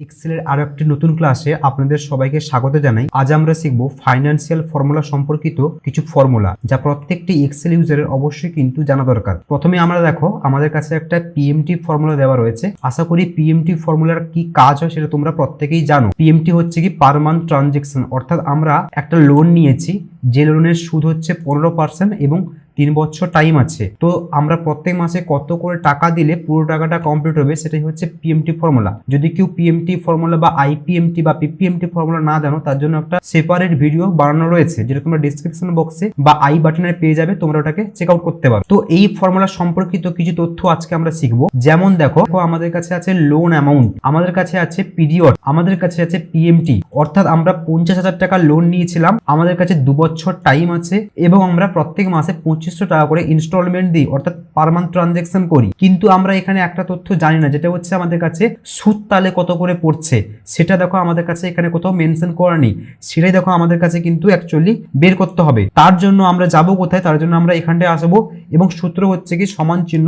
এক্সেলের আরো একটি নতুন ক্লাসে আপনাদের সবাইকে স্বাগত জানাই। আজ আমরা শিখব ফাইন্যান্সিয়াল ফর্মুলা সম্পর্কিত কিছু ফর্মুলা, যা প্রত্যেকটি এক্সেল ইউজারের অবশ্যই কিন্তু জানা দরকার। প্রথমে আমরা দেখো আমাদের কাছে একটা পিএমটি ফর্মুলা দেওয়া রয়েছে। আশা করি পিএমটি ফর্মুলার কি কাজ হয় সেটা তোমরা প্রত্যেকেই জানো। পিএমটি হচ্ছে কি পার মান্থ ট্রানজেকশন, অর্থাৎ আমরা একটা লোন নিয়েছি, যে লোনের সুদ হচ্ছে 15% এবং 3 বছর টাইম আছে। তো আমরা প্রত্যেক মাসে কত করে টাকা দিলে পুরো টাকাটা কমপ্লিট হবে, সেটাই হচ্ছে পিএমটি ফর্মুলা। যদি কেউ পিএমটি ফর্মুলা বা আইপিএমটি বা পিপিএমটি ফর্মুলা না জানো, তার জন্য একটা সেপারেট ভিডিও বানানো রয়েছে, যেটা তোমরা ডিসক্রিপশন বক্সে বা আই বাটনে পেয়ে যাবে, তোমরা ওটাকে চেক আউট করতে পারো। তো এই ফর্মুলা সম্পর্কিত কিছু তথ্য আজকে আমরা শিখবো। যেমন দেখো আমাদের কাছে আছে লোন অ্যামাউন্ট, আমাদের কাছে আছে পিরিয়ড, আমাদের কাছে আছে পিএমটি, অর্থাৎ আমরা 50,000 টাকা লোন নিয়েছিলাম, আমাদের কাছে 2 বছর টাইম আছে এবং আমরা প্রত্যেক মাসে 2500 টাকা করে ইনস্টলমেন্ট দিই, অর্থাৎ পার মান্থ ট্রানজেকশন করি। কিন্তু আমরা এখানে একটা তথ্য জানি না, যেটা হচ্ছে আমাদের কাছে সুদ তালে কত করে পড়ছে, সেটা দেখো আমাদের কাছে এখানে কোথাও মেনশন করা নেই। সেটাই দেখো আমাদের কাছে কিন্তু অ্যাকচুয়ালি বের করতে হবে। তার জন্য আমরা যাব কোথায়? তার জন্য আমরা এখানটায় আসবো এবং সূত্র হচ্ছে কি সমান চিহ্ন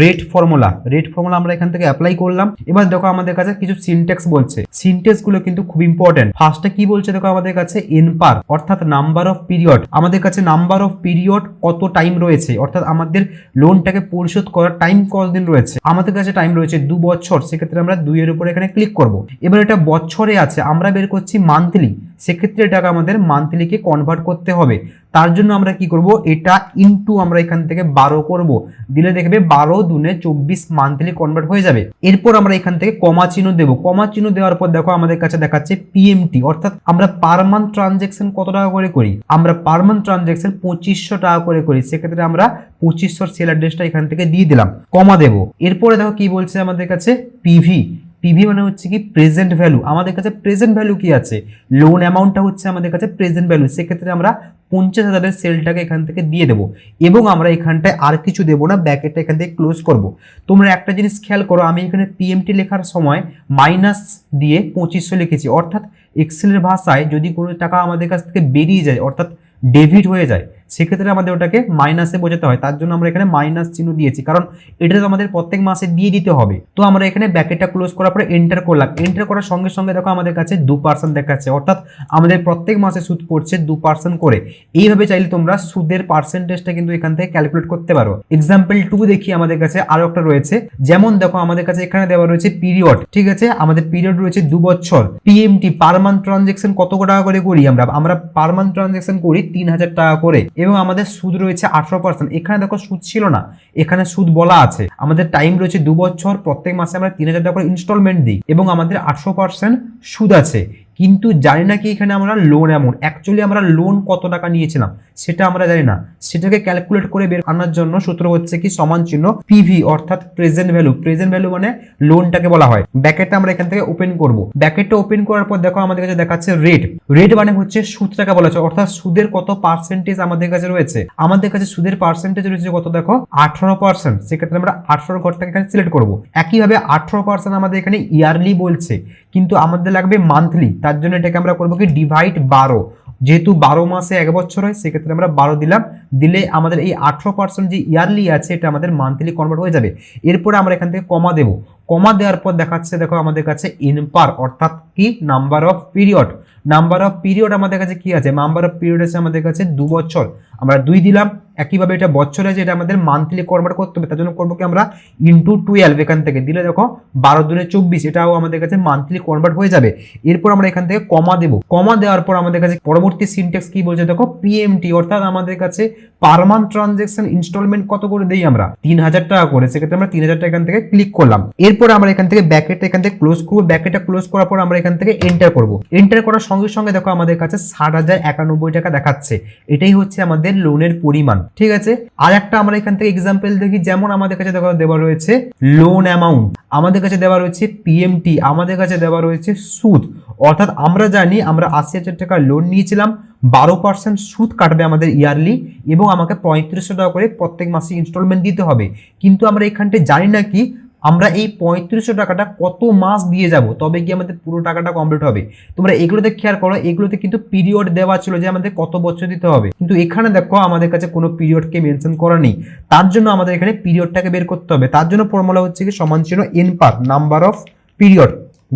রেট ফর্মুলা। রেট ফর্মুলা আমরা এখান থেকে অ্যাপ্লাই করলাম। এবার দেখো আমাদের কাছে কিছু সিনট্যাক্স বলছে, সিনট্যাক্স গুলো কিন্তু খুব ইম্পর্টেন্ট। ফার্স্টে কি বলছে দেখো আমাদের কাছে এনপার, অর্থাৎ নাম্বার অফ পিরিয়ড। আমাদের কাছে নাম্বার অফ পিরিয়ড কত টাইম রয়েছে, অর্থাৎ আমাদের লোনটাকে পরিশোধ করার টাইম কতদিন রয়েছে। আমাদের কাছে টাইম রয়েছে 2 বছর, সেক্ষেত্রে আমরা 2 এর উপর এখানে ক্লিক করব। এবার এটা বছরে আছে, আমরা বের করছি মান্থলি, সেক্ষেত্রে এটাকে আমাদের মান্থলিকে কনভার্ট করতে হবে। তার জন্য আমরা কি করব, এটা ইনটু আমরা এখান থেকে 12 করব, দিলে দেখবে 12 দুনে 24 মান্থলি কনভার্ট হয়ে যাবে। এরপর আমরা এখান থেকে কমা চিহ্ন দেব। কমা চিহ্ন দেওয়ার পর দেখো আমাদের কাছে দেখাচ্ছে পিএমটি, অর্থাৎ আমরা পার মান্থ ট্রানজেকশন কত টাকা করে করি। আমরা পার মান্থ ট্রানজেকশন 2500 টাকা করে করি, সেক্ষেত্রে আমরা 2500 সেল অ্যাড্রেসটা এখান থেকে দিয়ে দিলাম, কমা দেব। এরপরে দেখো কি বলছে আমাদের কাছে পিভি। পিভি মানে হচ্ছে কি প্রেজেন্ট ভ্যালু। আমাদের কাছে প্রেজেন্ট ভ্যালু কি আছে, লোন অ্যামাউন্টটা হচ্ছে আমাদের কাছে প্রেজেন্ট ভ্যালু, সেক্ষেত্রে আমরা 50,000 সেলটাকে এখান থেকে দিয়ে দেবো এবং আমরা এখানটায় আর কিছু দেবো না, ব্র্যাকেটটা এখান থেকে ক্লোজ করব। তোমরা একটা জিনিস খেয়াল করো, আমি এখানে পিএমটি লেখার সময় মাইনাস দিয়ে 2500 লিখেছি, অর্থাৎ এক্সেলের ভাষায় যদি কোনো টাকা আমাদের কাছ থেকে বেরিয়ে যায়, অর্থাৎ ডেবিট হয়ে যায়, সেক্ষেত্রে আমাদের ওটাকে মাইনাসে বোঝাতে হয়। তার জন্য আমরা এখানে মাইনাস চিহ্ন দিয়েছি, কারণ এটা তো আমাদের প্রত্যেক মাসে দিয়ে দিতে হবে। তো আমরা এখানে ব্র্যাকেটটা ক্লোজ করার পরে এন্টার করলাম। এন্টার করার সঙ্গে সঙ্গে দেখো আমাদের কাছে 2% দেখাচ্ছে, অর্থাৎ আমাদের প্রত্যেক মাসে সুদ পড়ছে 2% করে। এইভাবে চাইলে তোমরা সুদের পার্সেন্টেজটা কিন্তু এখান থেকে ক্যালকুলেট করতে পারো। এক্সাম্পল 2 দেখি আমাদের কাছে আরো একটা রয়েছে। যেমন দেখো আমাদের কাছে এখানে দেওয়া রয়েছে পিরিয়ড, ঠিক আছে, আমাদের পিরিয়ড রয়েছে 2 বছর। পিএমটি পার মান্থ ট্রানজেকশন কত টাকা করে করি, আমরা পার মান্থ ট্রানজেকশন করি 3000 টাকা করে এবং আমাদের সুদ রয়েছে 18%। এখানে দেখো সুদ ছিল না, এখানে সুদ বলা আছে। আমাদের টাইম রয়েছে 2 বছর, প্রত্যেক মাসে আমরা 3000 টাকা করে ইনস্টলমেন্ট দিই এবং আমাদের 18% সুদ আছে। কিন্তু জানি না কি এখানে আমরা লোন অ্যামাউন্ট, অ্যাকচুয়ালি আমরা লোন কত টাকা নিয়েছিলাম সেটা আমরা জানি না। সেটাকে ক্যালকুলেট করে বের আনার জন্য সূত্র হচ্ছে কি সমান চিহ্ন পিভি, অর্থাৎ প্রেজেন্ট ভ্যালু। প্রেজেন্ট ভ্যালু মানে লোনটাকে বলা হয়। ব্র্যাকেটটা আমরা এখান থেকে ওপেন করব। ব্র্যাকেটটা ওপেন করার পর দেখো আমাদের কাছে দেখাচ্ছে রেট। রেট মানে হচ্ছে সুদটাকে বলা হচ্ছে, অর্থাৎ সুদের কত পার্সেন্টেজ আমাদের কাছে রয়েছে। আমাদের কাছে সুদের পার্সেন্টেজ রয়েছে কত দেখো 18%, সেক্ষেত্রে আমরা 18 ঘরটাকে এখানে সিলেক্ট করব। একইভাবে 18% আমাদের এখানে ইয়ারলি বলছে, কিন্তু আমাদের লাগবে মান্থলি। তার জন্য এটাকে আমরা করবো কি ডিভাইড 12, যেহেতু 12 মাসে 1 বছর হয়, সেক্ষেত্রে আমরা 12 দিলাম, দিলে আমাদের এই 18% যে ইয়ারলি আছে এটা আমাদের মান্থলি কনভার্ট হয়ে যাবে। এরপরে আমরা এখান থেকে কমা দেব। কমা দেওয়ার পর দেখাচ্ছে দেখো আমাদের কাছে এনপার, অর্থাৎ কি number of period. Number of period আমাদের কাছে কি আছে, নাম্বার অফ পিরিয়ড আছে আমাদের কাছে 2 বছর, আমরা 2 দিলাম। একইভাবে এটা বছরে আছে, এটা আমাদের মান্থলি কনভার্ট করতে হবে, তার জন্য করবো কি আমরা ইন্টু 12 এখান থেকে দিলে দেখো 12 দুনে 24, এটাও আমাদের কাছে মান্থলি কনভার্ট হয়ে যাবে। এরপর আমরা এখান থেকে কমা দেব। কমা দেওয়ার পর আমাদের কাছে পরবর্তী সিনট্যাক্স কি বলছে দেখো পিএমটি, অর্থাৎ আমাদের কাছে পার মান্থ ট্রানজেকশন ইনস্টলমেন্ট কত করে দেই আমরা 3000 টাকা করে, সেক্ষেত্রে আমরা 3000 টাকা এখান থেকে ক্লিক করলাম। এরপর আমরা এখান থেকে ব্র্যাকেটটা এখান থেকে ক্লোজ করব। ব্র্যাকেটটা ক্লোজ করার পর আমরা এখান থেকে এন্টার করব। এন্টার করার সঙ্গে সঙ্গে দেখো আমাদের কাছে 60,091 টাকা দেখাচ্ছে। এটাই হচ্ছে আমাদের লোনের পরিমাণ, ঠিক আছে। আর একটা আমরা এখান থেকে এক্সাম্পল দেখি। যেমন আমাদের কাছে দেওয়া রয়েছে লোন অ্যামাউন্ট, আমাদের কাছে দেওয়া রয়েছে পিএমটি, আমাদের কাছে দেওয়া রয়েছে সুদ, অর্থাৎ আমরা জানি আমরা 80,000 টাকা লোন নিয়েছিলাম, 12% সুদ কাটবে আমাদের ইয়ারলি এবং আমাকে 3500 টাকা করে প্রত্যেক মাসে ইনস্টলমেন্ট দিতে হবে। কিন্তু আমরা এখানটায় জানি না কি আমরা এই 3500 টাকাটা কত মাস দিয়ে যাব, তবে কি আমাদের পুরো টাকাটা কমপ্লিট হবে। তোমরা এগুলোতে খেয়াল করো, এগুলোতে কিন্তু পিরিয়ড দেওয়া ছিল যে আমাদের কত বছর দিতে হবে, কিন্তু এখানে দেখো আমাদের কাছে কোনো পিরিয়ডকে মেনশন করা নেই। তার জন্য আমাদের এখানে পিরিয়ডটাকে বের করতে হবে। তার জন্য ফর্মুলা হচ্ছে কি সমান চিহ্ন N per number of period.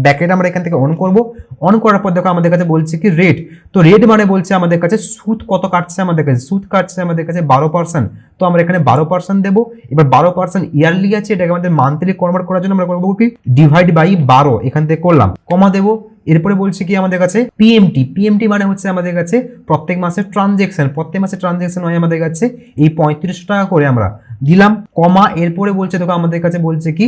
Bracket আমরা এখান থেকে অন করব। অন করার পর দেখো আমাদের কাছে বলছে কি রেট, তো রেট মানে বলছে আমাদের কাছে সুদ কত কাটছে, আমাদের কাছে সুদ কাটছে আমাদের কাছে 12%। তো আমরা এখানে 12% দেবো। এবার 12% ইয়ারলি আছে, এটাকে আমাদের মান্থলি কনভার্ট করার জন্য আমরা করবো কি ডিভাইড বাই 12 এখান থেকে করলাম, কমা দেবো। এরপরে বলছে কি আমাদের কাছে পিএমটি মানে হচ্ছে আমাদের কাছে প্রত্যেক মাসের ট্রানজেকশন হয় আমাদের কাছে এই 3500 টাকা করে আমরা দিলাম, কমা। এরপরে বলছে দেখো আমাদের কাছে বলছে কি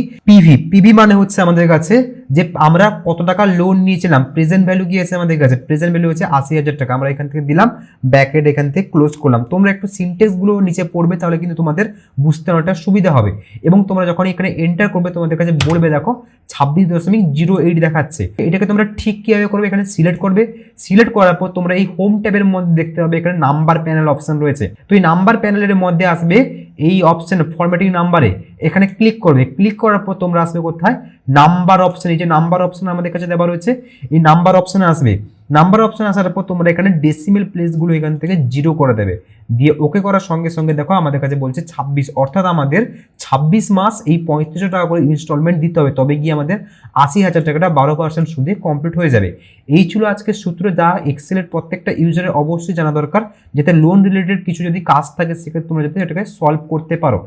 পিভি মানে হচ্ছে আমাদের কাছে যে আমরা কত টাকা লোন নিয়েছিলাম, প্রেজেন্ট ভ্যালু কি আছে আমাদের কাছে, প্রেজেন্ট ভ্যালু হচ্ছে 80,000 টাকা, আমরা এখান থেকে দিলাম, ব্যাকেট এখান থেকে ক্লোজ করলাম। তোমরা একটু সিনটেক্স গুলো নিচে পড়বে, তাহলে কিন্তু তোমাদের বুঝতে অনেকটা সুবিধা হবে। এবং তোমরা যখন এখানে এন্টার করবে তোমাদের কাছে বলবে দেখো 26.08 দেখাচ্ছে, এটাকে তোমরা ঠিক কিভাবে করবে, এখানে সিলেক্ট করবে। সিলেক্ট করার পর তোমরা এই হোম ট্যাবের মধ্যে দেখতে পাবে এখানে নাম্বার প্যানেল অপশন রয়েছে, তো এই নাম্বার প্যানেলের মধ্যে আসবে এই অপশন ফরম্যাটিং নাম্বারে, এখানে ক্লিক করবে। ক্লিক করার পর তোমরা আসবে কোথায়, নাম্বার অপশন, এই যে নাম্বার অপশন আমাদের কাছে দেওয়া রয়েছে এই নাম্বার অপশনে আসবে। নাম্বার অপশন আসার পর তোমরা এখানে ডেসিমেল প্লেসগুলো এখান থেকে 0 করে দেবে, দিয়ে ওকে করার সঙ্গে সঙ্গে দেখো আমাদের কাছে বলছে 26, অর্থাৎ আমাদের 26 মাস এই 3500 টাকা করে ইনস্টলমেন্ট দিতে হবে, তবে গিয়ে আমাদের 80,000 টাকাটা 12% সুদে কমপ্লিট হয়ে যাবে। এই ছিল আজকের সূত্র, যা এক্সেলের প্রত্যেকটা ইউজারের অবশ্যই জানা দরকার, যাতে লোন রিলেটেড কিছু যদি কাজ থাকে সেক্ষেত্রে তোমরা যাতে এটাকে সলভ করতে পারো।